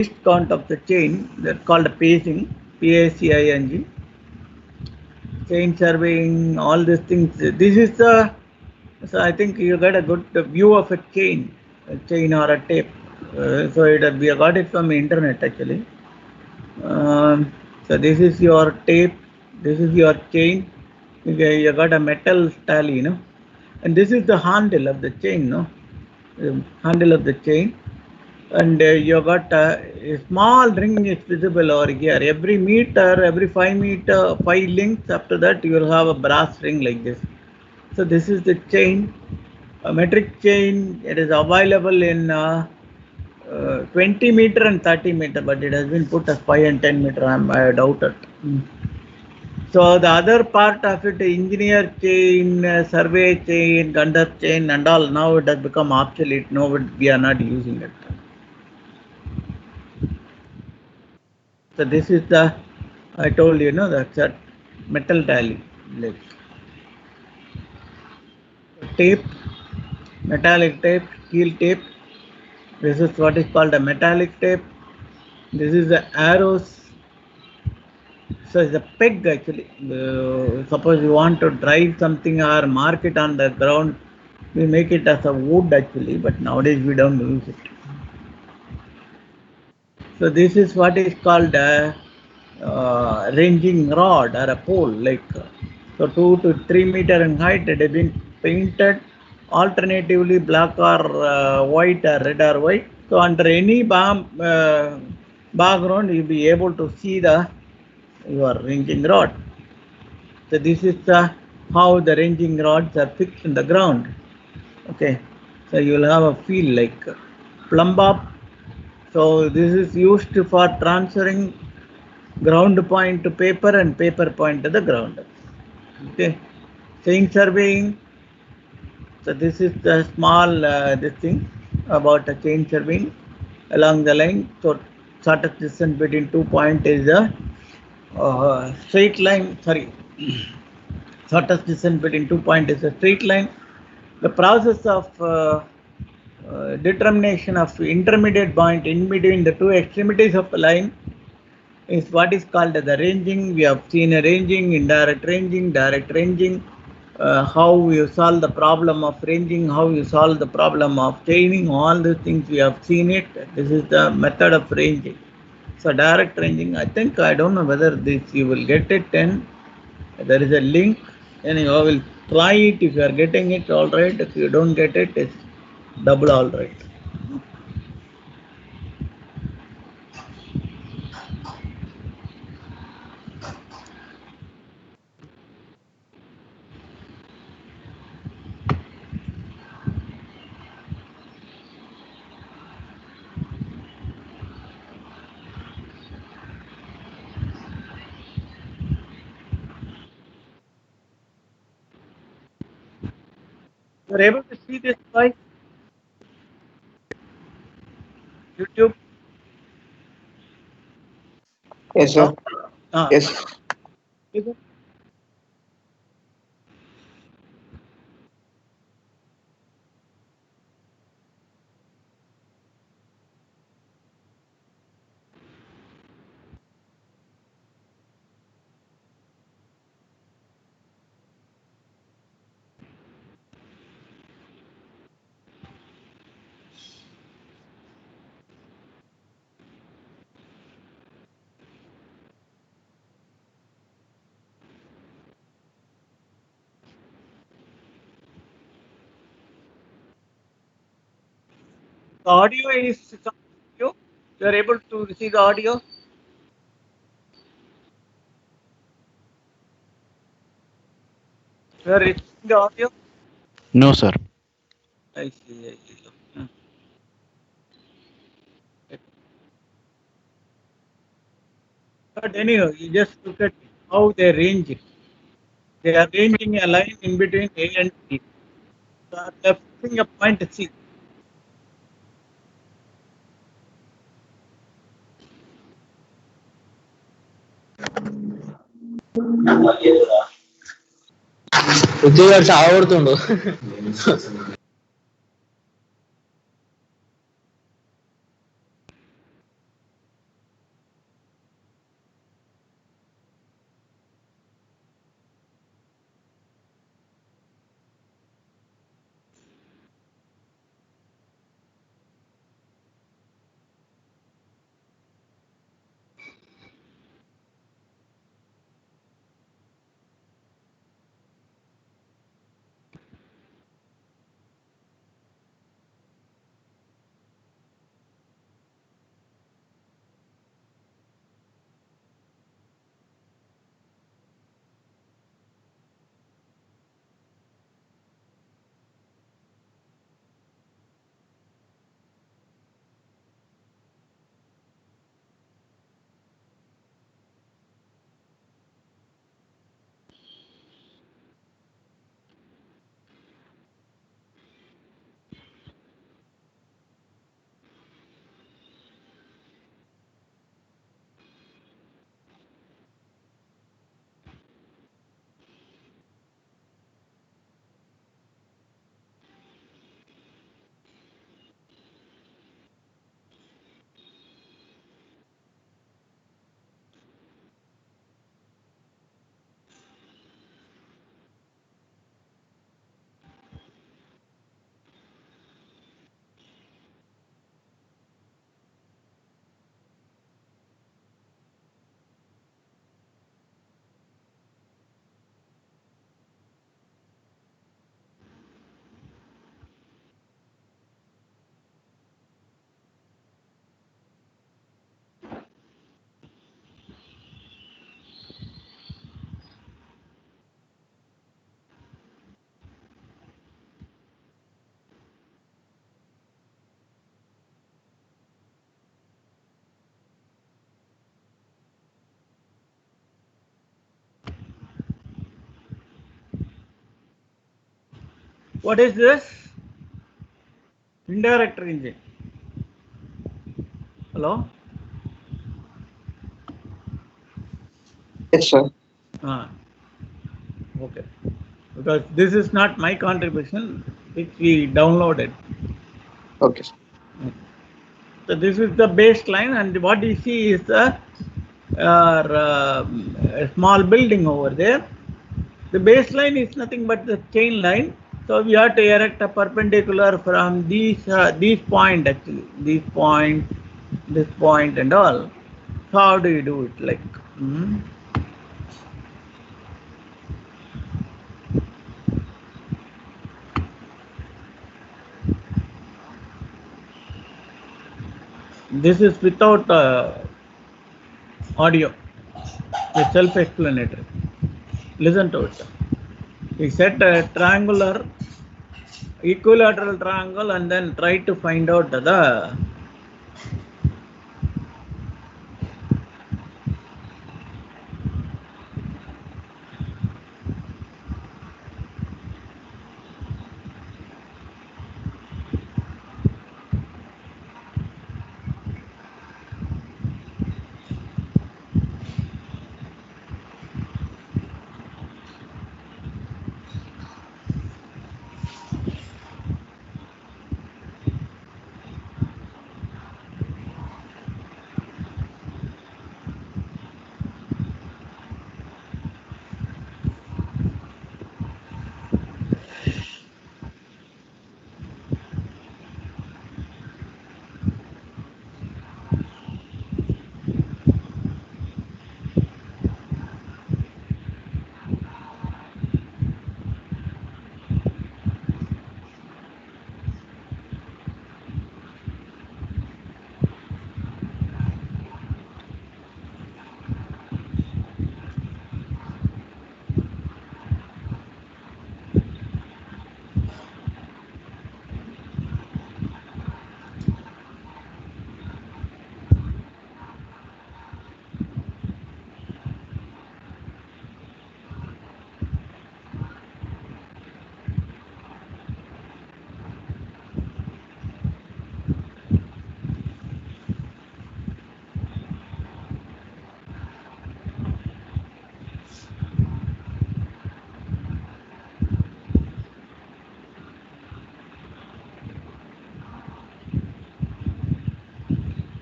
least count of the chain, that's called a pacing, PACING, chain surveying, all these things. This is the, so I think you got a good view of a chain or a tape. We got it from the internet actually. So this is your tape, this is your chain. You got a metal tally, and this is the handle of the chain, handle of the chain, and you got a small ring is visible over here. Every meter, every 5 meter, 5 links. After that, you will have a brass ring like this. So this is the chain, a metric chain. It is available in 20 meter and 30 meter, but it has been put as 5 and 10 meter. I doubt it. So the other part of it, engineer chain, survey chain, conduct chain, and all, now it has become obsolete. No, we are not using it. So this is the, I told you, that's a metal tally, like tape, metallic tape, steel tape. This is what is called a metallic tape. This is the arrows. So it's a peg actually. Suppose you want to drive something or mark it on the ground, we make it as a wood actually, but nowadays we don't use it. So this is what is called a ranging rod or a pole, like so 2 to 3 meter in height. It has been painted alternatively black or white or red or white. So under any background, you'll be able to see your ranging rod. So this is how the ranging rods are fixed in the ground. Okay, so you will have a feel like plumb bob. So this is used for transferring ground point to paper and paper point to the ground. Okay, chain surveying. So this is the small this thing about a chain surveying along the line. So shortest distance between 2 points is a straight line. Sorry, shortest distance between 2 points is a straight line. The process of determination of intermediate point in between the two extremities of the line is what is called the ranging. We have seen a ranging, indirect ranging, direct ranging, how you solve the problem of ranging, how you solve the problem of chaining, all the things we have seen it. This is the method of ranging. So direct ranging, I think, I don't know whether this you will get it, and there is a link, and you will try it. If you are getting it, all right. If you don't get it, it's double all right. You are able to see this by YouTube. Yes, Hello? sir. Yes. The audio is coming to you. You are able to receive the audio. You are receiving the audio. No, sir. I see. I see. Hmm. But anyhow, you just look at how they range it. They are ranging a line in between A and B. So they are fixing a point C. Prithvi గారు చావడుతుండు. What is this? Indirect engine. Hello? Yes, sir. Ah, okay. Because this is not my contribution, which we downloaded. Okay. So this is the baseline, and what you see is a small building over there. The baseline is nothing but the chain line. So we have to erect a perpendicular from these point actually, this point, and all. So how do you do it? Like, this is without audio. It's self-explanatory. Listen to it. We set a triangular, equilateral triangle, and then try to find out the.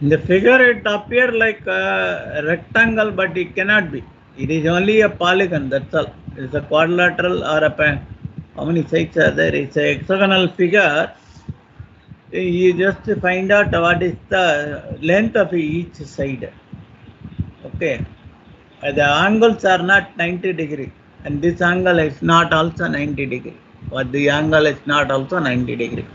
In the figure, it appears like a rectangle, but it cannot be. It is only a polygon, that's all. It's a quadrilateral or a how many sides are there? It's a hexagonal figure. You just find out what is the length of each side. Okay. The angles are not 90 degree, and this angle is not also 90 degree. But the angle is not also 90 degree.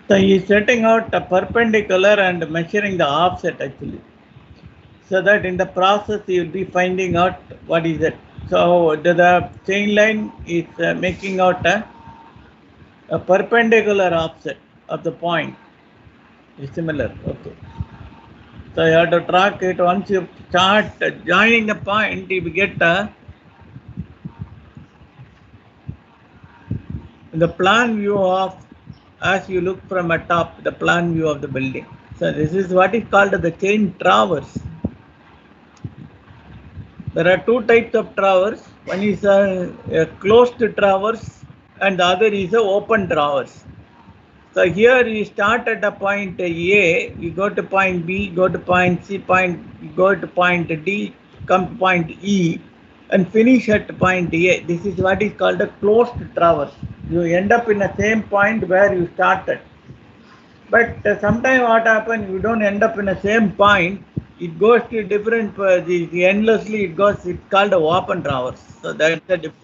So he is setting out a perpendicular and measuring the offset actually. So that in the process you will be finding out what is it. So the chain line is making out a perpendicular offset of the point. Is similar. Okay. So you have to track it. Once you start joining the point, you will get the plan view of, as you look from a top, the plan view of the building. So this is what is called the chain traverse. There are two types of traverse. One is a closed traverse and the other is a open traverse. So here you start at a point A, you go to point B, go to point C, go to point D, come to point E, and finish at point A. This is what is called a closed traverse. You end up in the same point where you started. But sometimes what happens, you don't end up in the same point. It goes to different, endlessly it goes, it's called a open traverse. So that's the difference.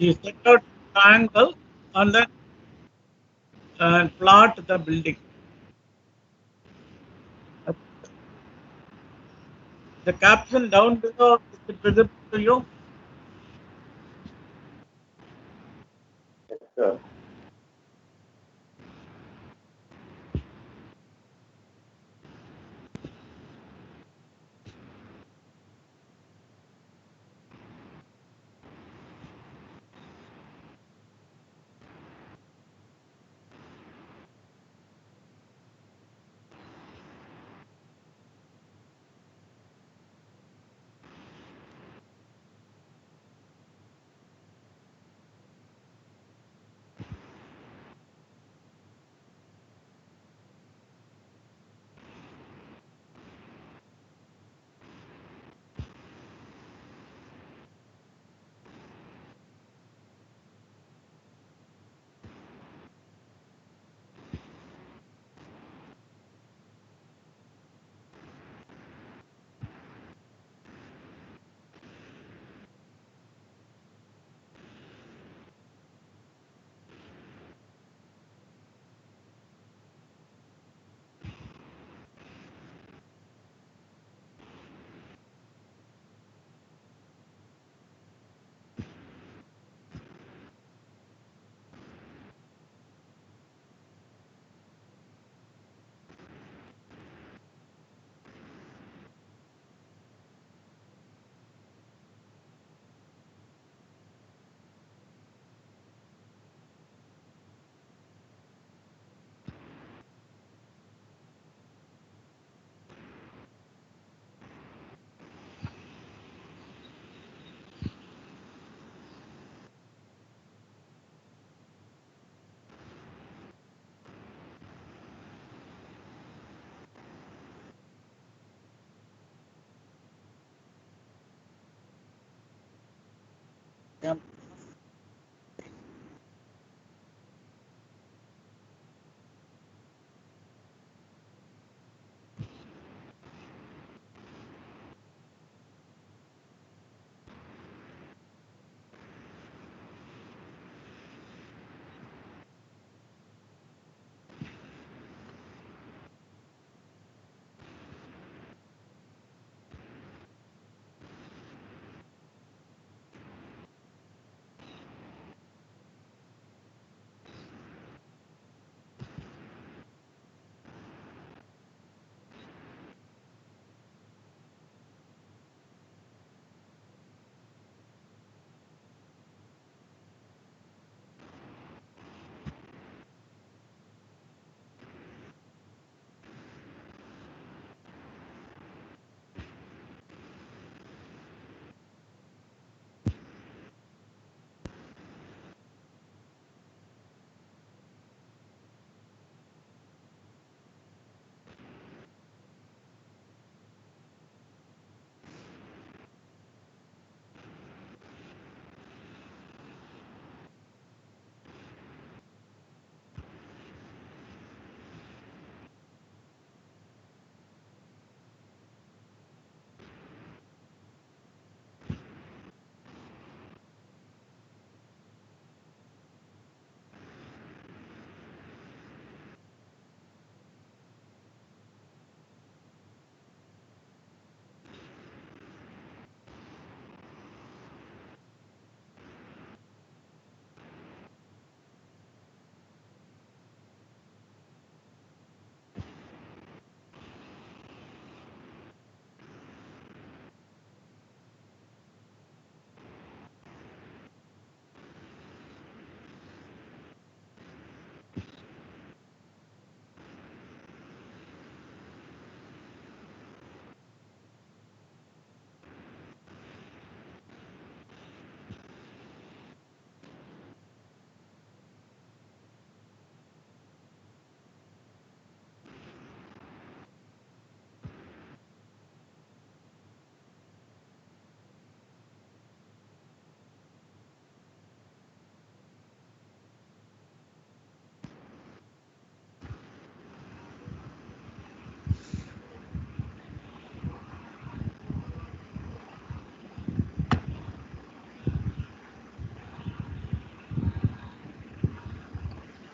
You set out triangle and then plot the building. The caption down below, is it visible to you? Sure. Yeah.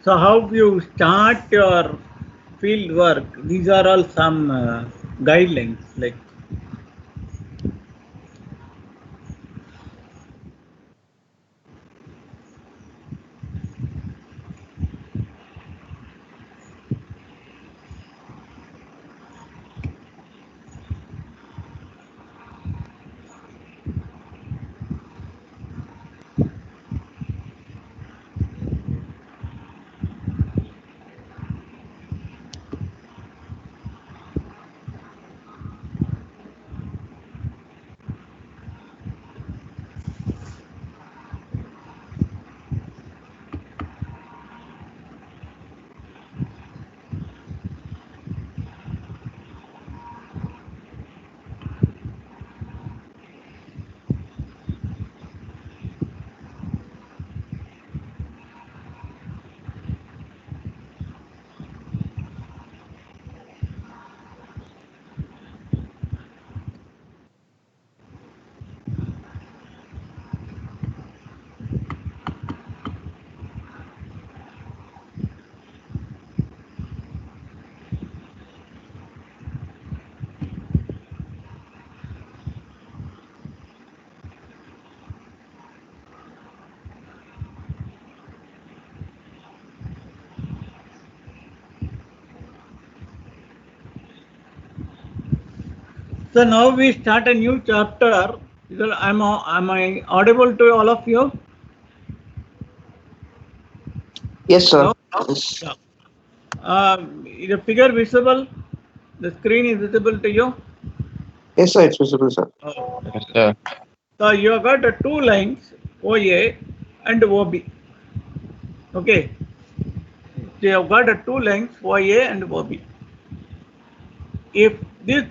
So how you start your field work? These are all some guidelines. Like so now we start a new chapter. Am I audible to all of you? Yes, sir. No? Yes. Yeah. Is the figure visible? The screen is visible to you? Yes, sir. It's visible, sir. Oh. Yes, sir. So you have got two lines, OA and OB. Okay. You have got two lines, OA and OB. If this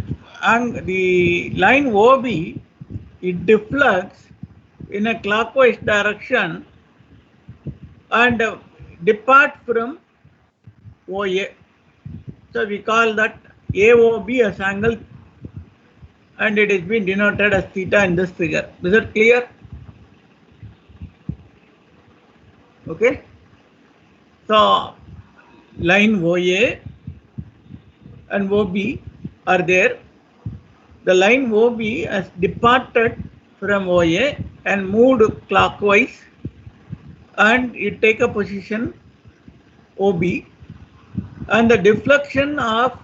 and the line OB, it deflects in a clockwise direction and depart from OA. So we call that AOB as angle, and it is being denoted as theta in this figure. Is that clear? Okay. So line OA and OB are there. The line OB has departed from OA and moved clockwise, and it take a position OB, and the deflection of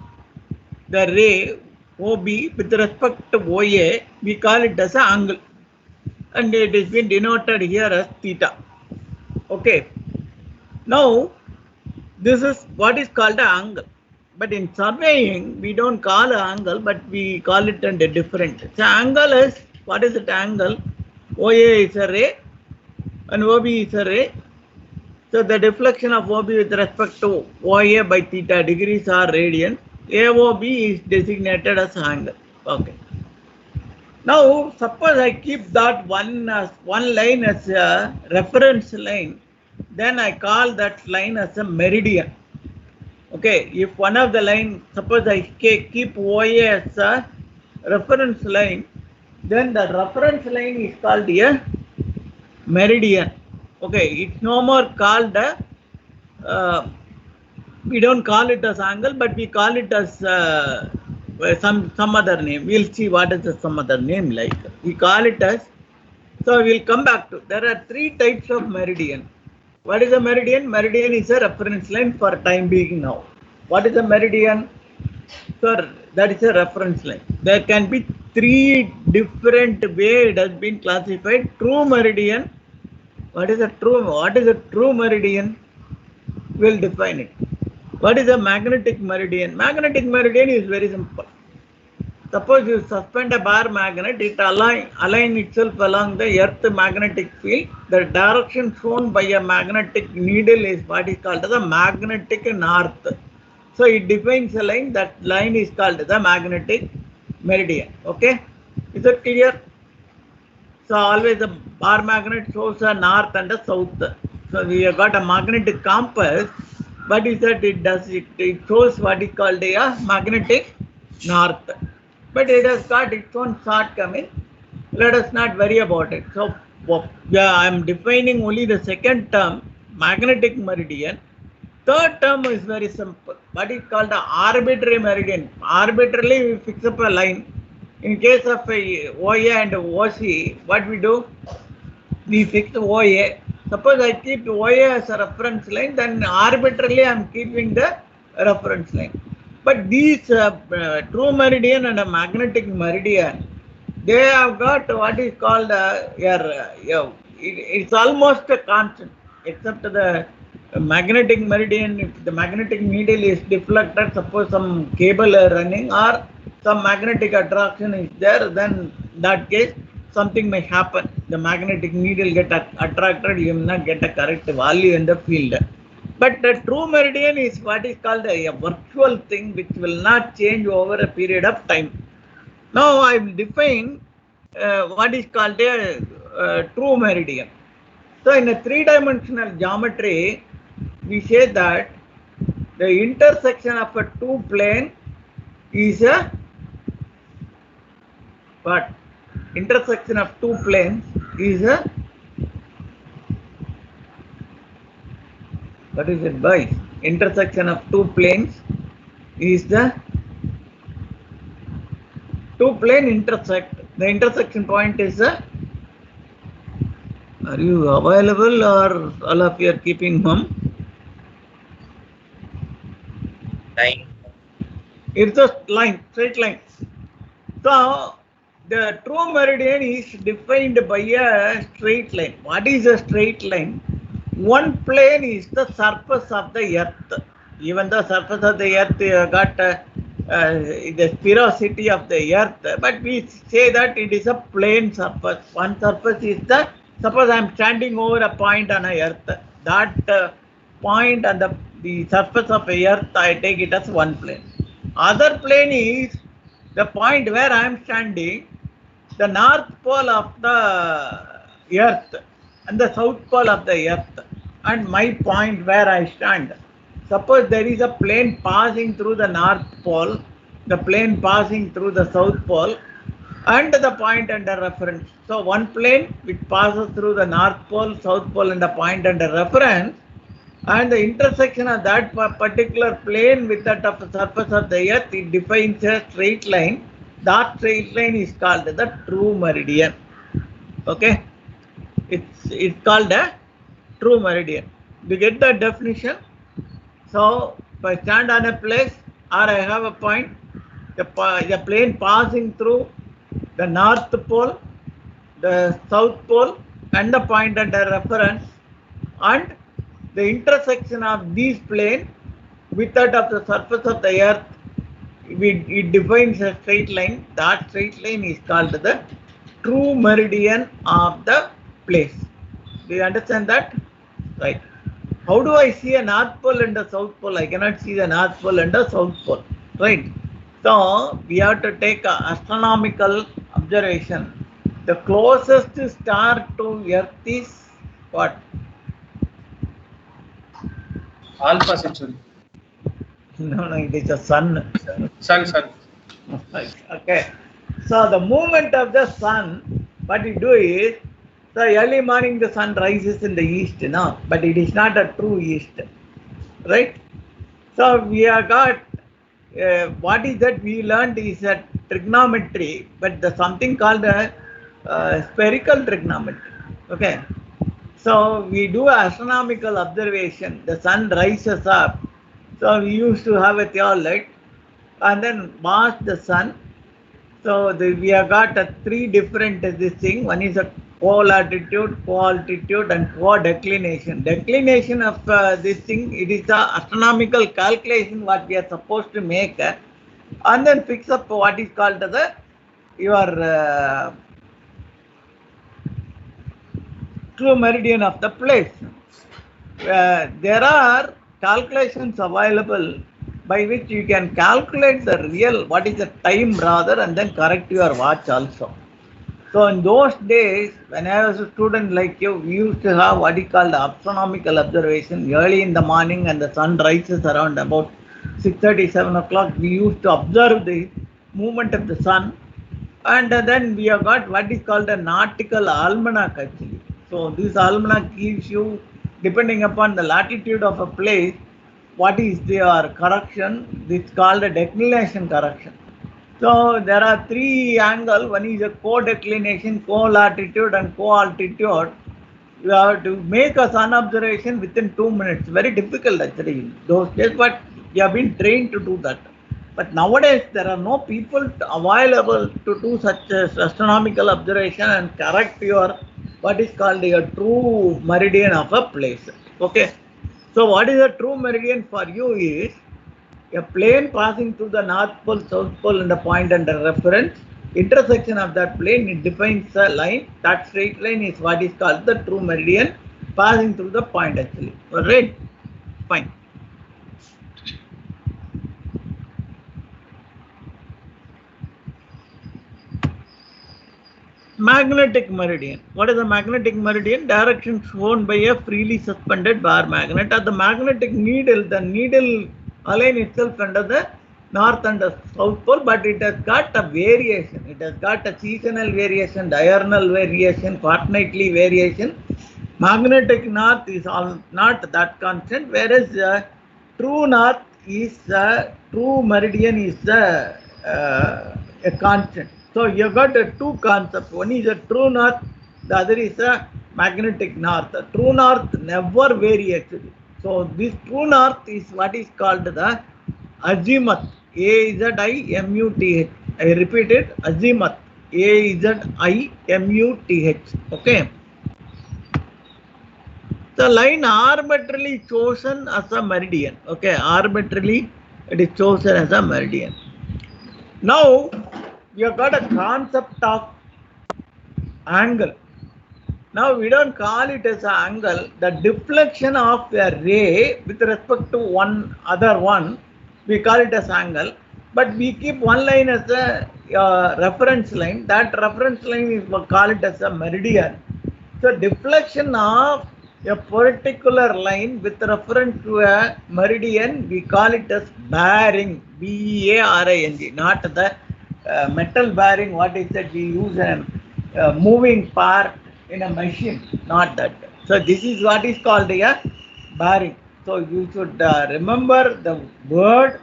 the ray OB with respect to OA, we call it as an angle, and it is been denoted here as theta. Okay. Now this is what is called an angle, but in surveying we don't call an angle, but we call it a different. So angle is, what is it? Angle OA is a ray and OB is a ray. So the deflection of OB with respect to OA by theta degrees or radians, AOB is designated as angle. Okay. Now suppose I keep that one line as a reference line, then I call that line as a meridian. Okay, if one of the line, suppose I keep OA as a reference line, then the reference line is called a meridian. Okay, it's no more called we don't call it as angle, but we call it as some other name. We'll see what is some other name like. We call it as, so we'll come back to, there are three types of meridian. What is a meridian? Meridian is a reference line for time being now. What is a meridian? Sir, that is a reference line. There can be three different ways it has been classified. True meridian. What is a true meridian? We'll define it. What is a magnetic meridian? Magnetic meridian is very simple. Suppose you suspend a bar magnet, it align itself along the earth magnetic field. The direction shown by a magnetic needle is what is called as a magnetic north. So it defines a line. That line is called the magnetic meridian. Okay, is that clear? So always the bar magnet shows a north and a south. So we have got a magnetic compass. What is that? It shows what is called a magnetic north. But it has got its own shortcoming. Let us not worry about it. So yeah, I am defining only the second term, magnetic meridian. Third term is very simple. What is called the arbitrary meridian. Arbitrarily we fix up a line. In case of a OA and OC, what we do? We fix OA. Suppose I keep OA as a reference line, then arbitrarily I am keeping the reference line. But these true meridian and a magnetic meridian, they have got what is called it's almost a constant, except the magnetic meridian. If the magnetic needle is deflected, suppose some cable running or some magnetic attraction is there, then in that case something may happen. The magnetic needle get attracted, you will not get a correct value in the field. But the true meridian is what is called a virtual thing which will not change over a period of time. Now I will define what is called a true meridian. So in a three-dimensional geometry, we say that the intersection of a two plane is a what? Intersection of two planes is a what is it by? Intersection of two planes is the two plane intersect. The intersection point is a. Are you available or all of you are keeping home? Line. It's a line, straight line. So the true meridian is defined by a straight line. What is a straight line? One plane is the surface of the earth. Even the surface of the earth got the sphericity of the earth, but we say that it is a plane surface. One surface is the, suppose I am standing over a point on a earth. That point on the surface of a earth, I take it as one plane. Other plane is the point where I am standing, the north pole of the earth and the south pole of the earth, and my point where I stand. Suppose there is a plane passing through the north pole, the plane passing through the south pole, and the point under reference. So one plane which passes through the north pole, south pole, and the point under reference, and the intersection of that particular plane with that of the surface of the earth, it defines a straight line. That straight line is called the true meridian. Okay, it's called a true meridian. Do you get the definition? So if I stand on a place or I have a point, the plane passing through the north pole, the south pole, and the point under reference, and the intersection of these planes with that of the surface of the earth, it defines a straight line. That straight line is called the true meridian of the place. Do you understand that? Right. How do I see a north pole and a south pole? I cannot see the north pole and the south pole. Right. So we have to take an astronomical observation. The closest star to earth is what? Alpha Centauri. No, it is a sun. Sun. Okay. So the movement of the sun, what we do is, so early morning the sun rises in the east, no, but it is not a true east, right? So we have got what is that we learned is that trigonometry, but the something called a spherical trigonometry. Okay. So we do astronomical observation. The sun rises up. So we used to have a theodolite and then mass the sun. So we have got three different this thing. One is a co-latitude, co-altitude, and co-declination. Declination of this thing, it is the astronomical calculation what we are supposed to make, and then fix up what is called your true meridian of the place. There are calculations available by which you can calculate the real, what is the time rather, and then correct your watch also. So in those days, when I was a student like you, we used to have what is called astronomical observation early in the morning, and the sun rises around about 6:30, 7 o'clock. We used to observe the movement of the sun, and then we have got what is called a nautical almanac actually. So this almanac gives you, depending upon the latitude of a place, what is their correction? It's called a declination correction. So there are three angles. One is a co-declination, co-latitude, and co-altitude. You have to make a sun observation within 2 minutes. Very difficult actually those days, but you have been trained to do that. But nowadays there are no people available to do such astronomical observation and correct your what is called your true meridian of a place. Okay. So what is a true meridian for you is a plane passing through the North Pole, South Pole and a point under reference. Intersection of that plane, it defines a line. That straight line is what is called the true meridian passing through the point actually. Alright? Fine. Magnetic meridian. What is a magnetic meridian? Direction shown by a freely suspended bar magnet. At the magnetic needle, the needle align itself under the north and the south pole, but it has got a variation. It has got a seasonal variation, diurnal variation, fortnightly variation. Magnetic north is not that constant, whereas true north is true meridian is a constant. So you got two concepts. One is a true north, the other is a magnetic north. The true north never vary actually. So this true north is what is called the azimuth. A-Z-I-M-U-T-H. I repeat it, azimuth. A-Z-I-M-U-T-H. Okay. The line arbitrarily chosen as a meridian. Okay, arbitrarily it is chosen as a meridian. Now you have got a concept of angle. Now we don't call it as an angle. The deflection of a ray with respect to one other one, we call it as angle. But we keep one line as a reference line. That reference line is we call it as a meridian. So deflection of a particular line with reference to a meridian, we call it as bearing. B-E-A-R-I-N-G. Not the metal bearing. What is that? We use a moving part in a machine, not that. So this is what is called a bearing. So you should remember the word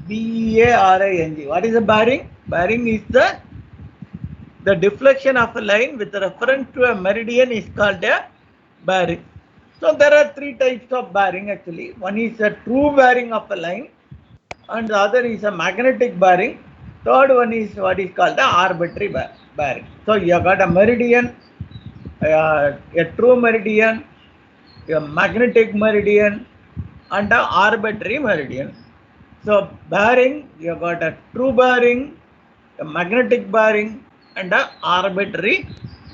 B-E-A-R-I-N-G. What is a bearing? Bearing is the deflection of a line with reference to a meridian is called a bearing. So there are three types of bearing actually. One is a true bearing of a line, and the other is a magnetic bearing. Third one is what is called the arbitrary bearing. So you have got a meridian, a true meridian, a magnetic meridian, and an arbitrary meridian. So bearing, you have got a true bearing, a magnetic bearing, and an arbitrary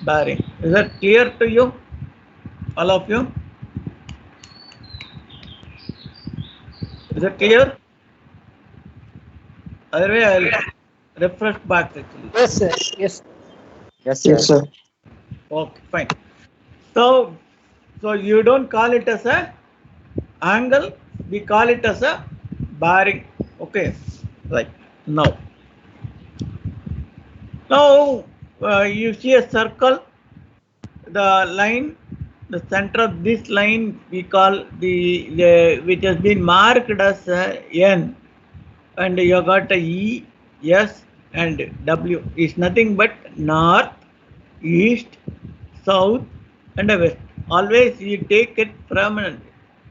bearing. Is that clear to you, all of you? Is it clear? Otherwise, I'll refresh back actually. Yes, sir. Yes. Yes, sir. Okay, fine. So you don't call it as a angle, we call it as a bearing. Okay, right. Now you see a circle, the line, the center of this line we call the which has been marked as N, and you got a E, S and W is nothing but north, east, south and west. Always you take it from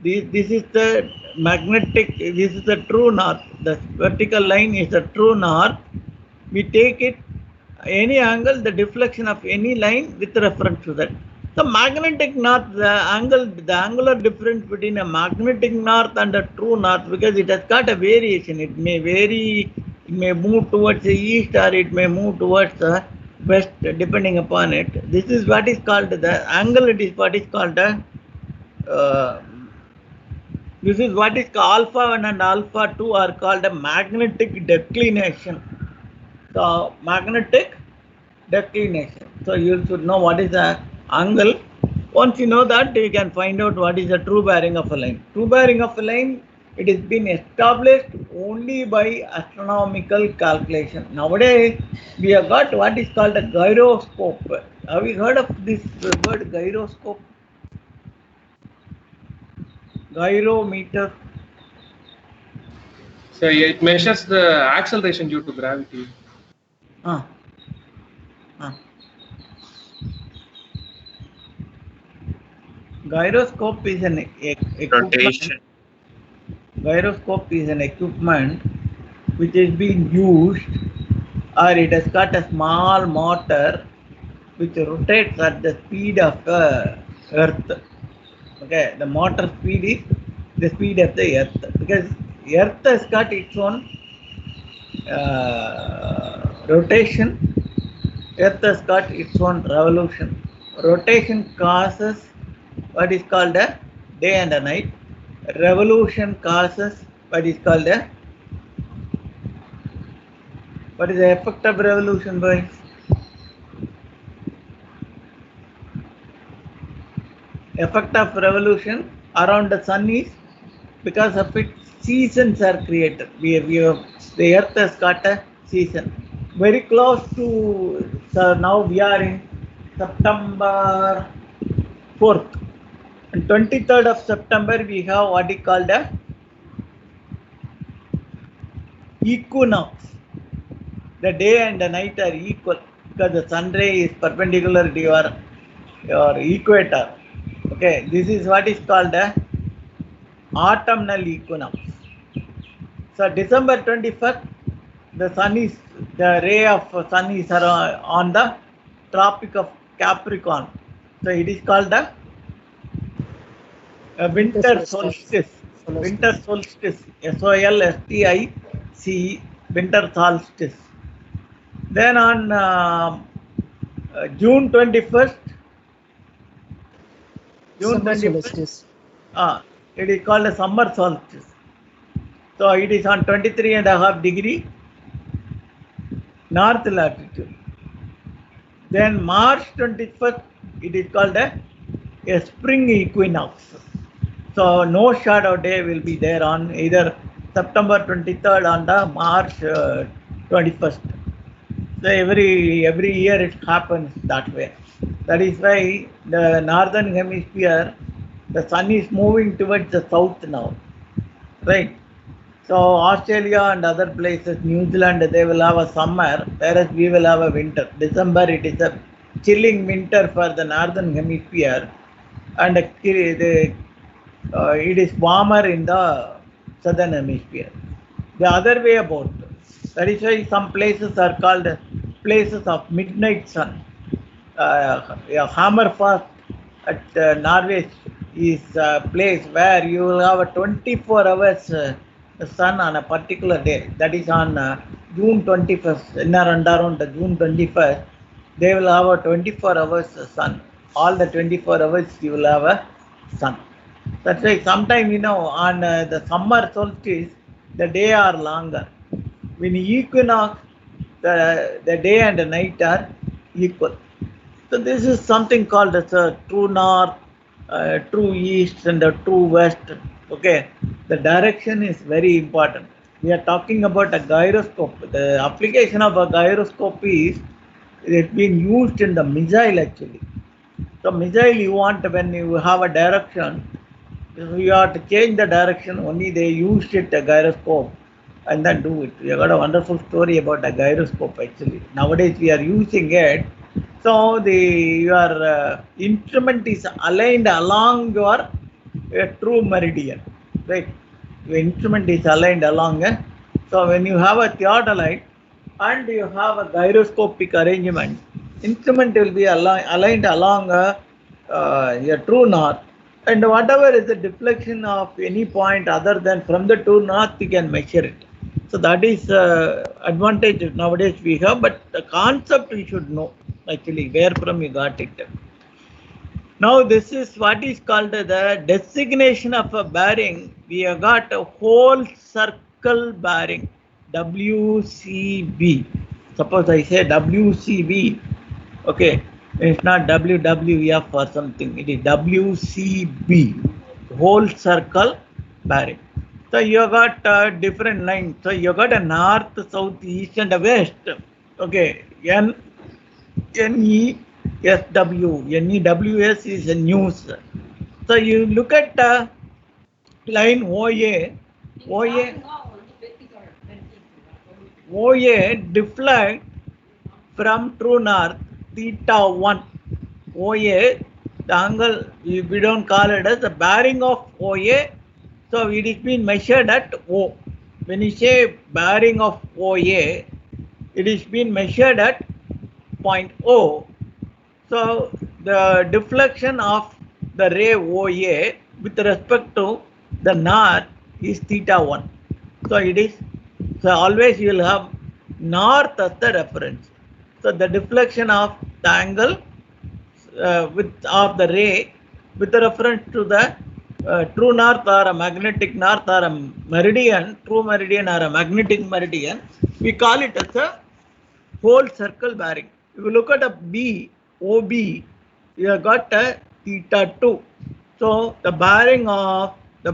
this is the magnetic, this is the true north. The vertical line is the true north. We take it any angle, the deflection of any line with reference to that. The magnetic north, the angular difference between a magnetic north and a true north, because it has got a variation. It may vary, it may move towards the east or it may move towards the west depending upon it. This is what is called the angle. It is what is called this is what is called alpha 1 and alpha 2 are called a magnetic declination. So magnetic declination. So you should know what is the angle. Once you know that, you can find out what is the true bearing of a line. True bearing of a line, it has been established only by astronomical calculation. Nowadays, we have got what is called a gyroscope. Have you heard of this word gyroscope? Gyrometer. So it measures the acceleration due to gravity. Ah. Ah. Gyroscope is an equipment. Rotation. Gyroscope is an equipment which is being used, or it has got a small motor which rotates at the speed of the earth. Okay, the motor speed is the speed of the earth, because earth has got its own rotation. Earth has got its own revolution. Rotation causes what is called a day and a night. Revolution causes what is called a, what is the effect of revolution, boys? Effect of revolution around the sun is, because of it, seasons are created. The earth has got a season. Very close to, so now we are in September 4th. And 23rd of September we have what is called a equinox. The day and the night are equal because the sun ray is perpendicular to your equator. Okay, this is what is called a autumnal equinox. So December 21st, the ray of sun is on the Tropic of Capricorn. So it is called the winter solstice. Winter solstice. SOLSTICE, winter solstice. Then on June 21st, it is called a summer solstice. So it is on 23.5 degree north latitude. Then March 21st, it is called a spring equinox. So no shadow day will be there on either September 23rd or the March 21st. So every year it happens that way. That is why the northern hemisphere, the sun is moving towards the south now, right? So Australia and other places, New Zealand, they will have a summer, whereas we will have a winter. December, it is a chilling winter for the northern hemisphere, and it is warmer in the southern hemisphere. The other way about. That is why some places are called places of midnight sun. Hammerfest at Norway is a place where you will have a 24 hours sun on a particular day. That is on June 21st, around June 21st, they will have a 24 hours sun. All the 24 hours you will have a sun. That's why sometimes, on the summer solstice, the day are longer. When equinox, the day and the night are equal. So this is something called as a true north, true east, and a true west. Okay, the direction is very important. We are talking about a gyroscope. The application of a gyroscope is it's being used in the missile actually. So missile, you want, when you have a direction, you have to change the direction. Only they used it a gyroscope and then do it. We have got a wonderful story about a gyroscope actually. Nowadays we are using it. So your instrument is aligned along your true meridian, right? Your instrument is aligned along. So when you have a theodolite and you have a gyroscopic arrangement, instrument will be aligned along your true north, and whatever is the deflection of any point other than from the true north, you can measure it. So that is advantage nowadays we have, but the concept we should know actually where from you got it. Now this is what is called the designation of a bearing. We have got a whole circle bearing, WCB. Suppose I say WCB, okay, it's not WWF or something, it is WCB, whole circle bearing. So you got different lines. So you got a north, south, east, and a west. Okay, NESW. NEWS is a news. So you look at line OA. OA deflect from true north theta 1. OA, the angle, we don't call it as the bearing of OA, so it is being measured at O. When you say bearing of OA, it is being measured at point O. So the deflection of the ray OA with respect to the north is theta 1. So it is, so always you will have north as the reference. So the deflection of the angle with of the ray with reference to the true north or a magnetic north or a meridian, true meridian or a magnetic meridian, we call it as a whole circle bearing. If you look at a B, OB, you have got a theta 2. So the bearing of the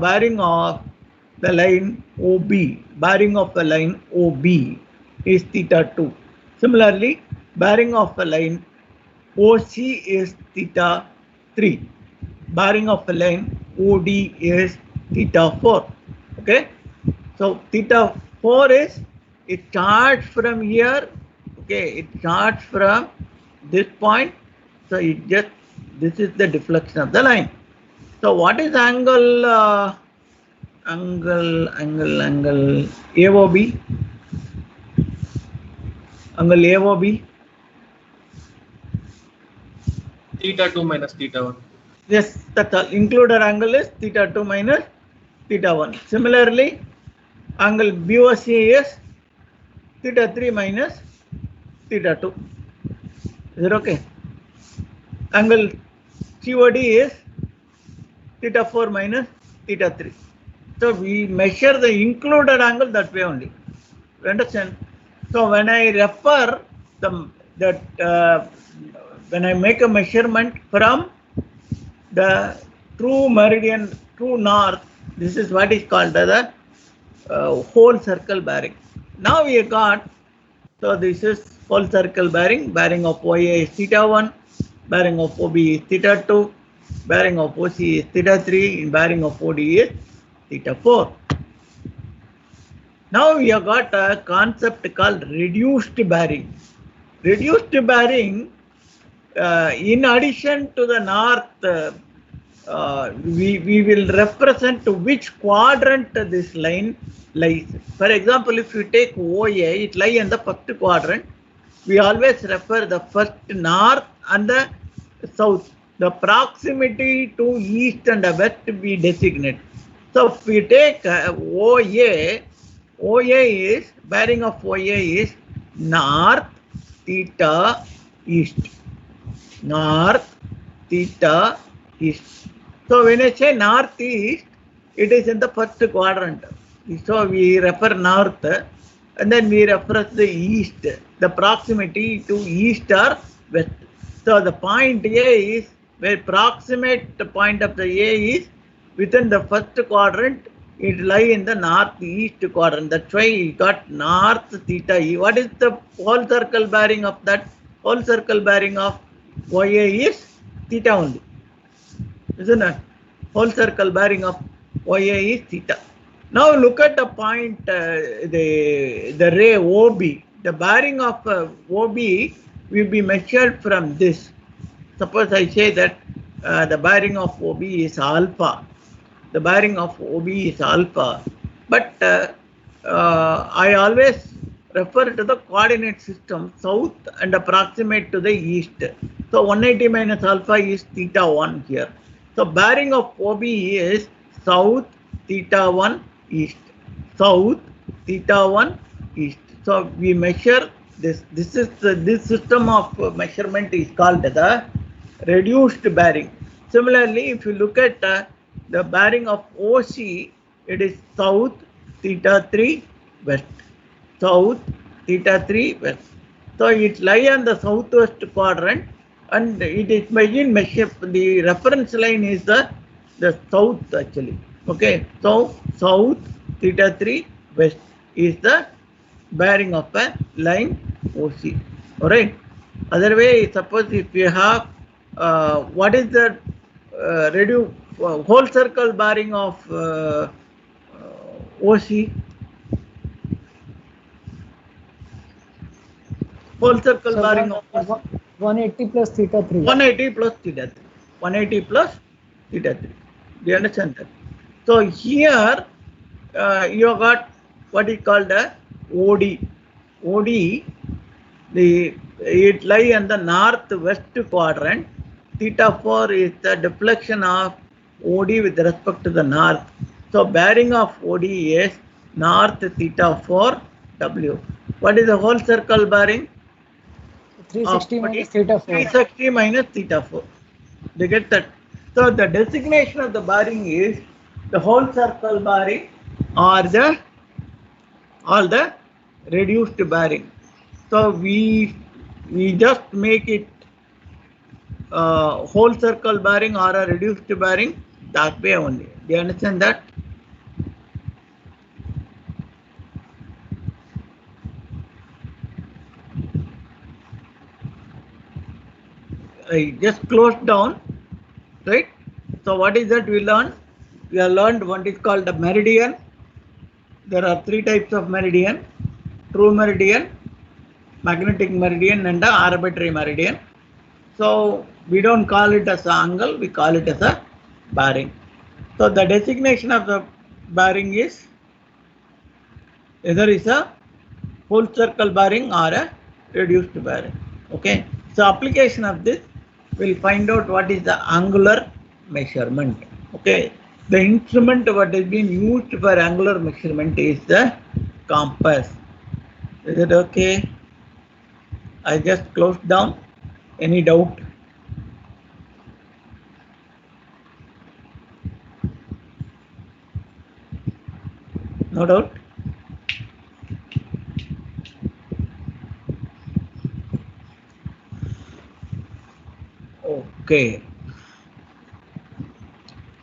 line OB, bearing of the line OB is theta 2. Similarly, bearing of the line OC is theta 3. Bearing of the line OD is theta 4. Okay. So theta 4 is, it starts from here. Okay, it starts from this point. So it just, this is the deflection of the line. So what is angle AOB? Angle AOB? Theta 2 minus theta 1. Yes, that's all. Included angle is theta 2 minus theta 1. Similarly, angle BOC is theta 3 minus theta 2. Is it okay? Angle COD is theta 4 minus theta 3. So we measure the included angle that way only. You understand? So when I refer when I make a measurement from the true meridian, true north, this is what is called the whole circle bearing. Now we have got, so this is whole circle bearing. Bearing of OA is theta 1, bearing of OB is theta 2, bearing of OC is theta 3, and bearing of OD is theta 4. Now we have got a concept called reduced bearing. Reduced bearing, in addition to the north, we will represent to which quadrant this line lies. For example, if you take OA, it lies in the first quadrant. We always refer the first north and the south. The proximity to east and west we designate. So if we take OA, OA is, bearing of OA is north theta east. North theta east. So when I say northeast, it is in the first quadrant. So we refer north and then we refer the east, the proximity to east or west. So the point A is, where proximate point of the A is within the first quadrant, it lies in the northeast quadrant. That's why we got north theta E. What is the whole circle bearing of that? Whole circle bearing of OA is theta only. Isn't it? Whole circle bearing of OA is theta. Now look at the point, the ray OB. The bearing of OB will be measured from this. Suppose I say that the bearing of OB is alpha. The bearing of OB is alpha. But I always refer to the coordinate system south and approximate to the east. So 180 minus alpha is theta 1 here. So bearing of OB is south theta 1 east. South theta 1 east. So we measure this. This system of measurement is called the reduced bearing. Similarly, if you look at the bearing of OC, it is south theta 3 west. South theta 3 west. So it lies on the southwest quadrant, and it is measured. The reference line is the south actually. Okay, so south theta 3 west is the bearing of a line OC. All right. Otherwise, suppose if you have what is the whole circle bearing of OC? Whole circle So bearing one- of one- 180 plus theta 3. 180 plus theta 3. 180 plus theta 3. Do you understand that? So here you got what is called a OD. OD, it lie in the northwest quadrant. Theta 4 is the deflection of OD with respect to the north. So bearing of OD is north theta 4 W. What is the whole circle bearing? 360 minus theta 4. 360 minus theta 4. They get that. So the designation of the bearing is the whole circle bearing or the all the reduced bearing. So we just make it whole circle bearing or a reduced bearing that way only. Do you understand that? I just closed down, right? So what is that we learned? We have learned what is called the meridian. There are three types of meridian: true meridian, magnetic meridian, and the arbitrary meridian. So we don't call it as an angle, we call it as a bearing. So the designation of the bearing is either is a full circle bearing or a reduced bearing. Okay. So application of this, we'll find out what is the angular measurement. Okay. The instrument what is being used for angular measurement is the compass. Is it okay? I just closed down. Any doubt? No doubt? Okay.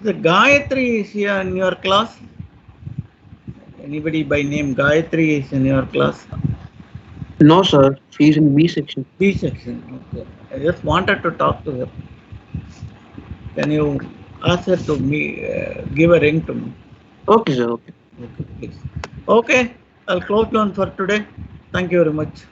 The Gayatri is here in your class. Anybody by name Gayatri is in your class? No, sir. She's in B section. B section. Okay. I just wanted to talk to her. Can you ask her to give a ring to me? Okay, sir. Okay. Okay, please. Okay, I'll close down for today. Thank you very much.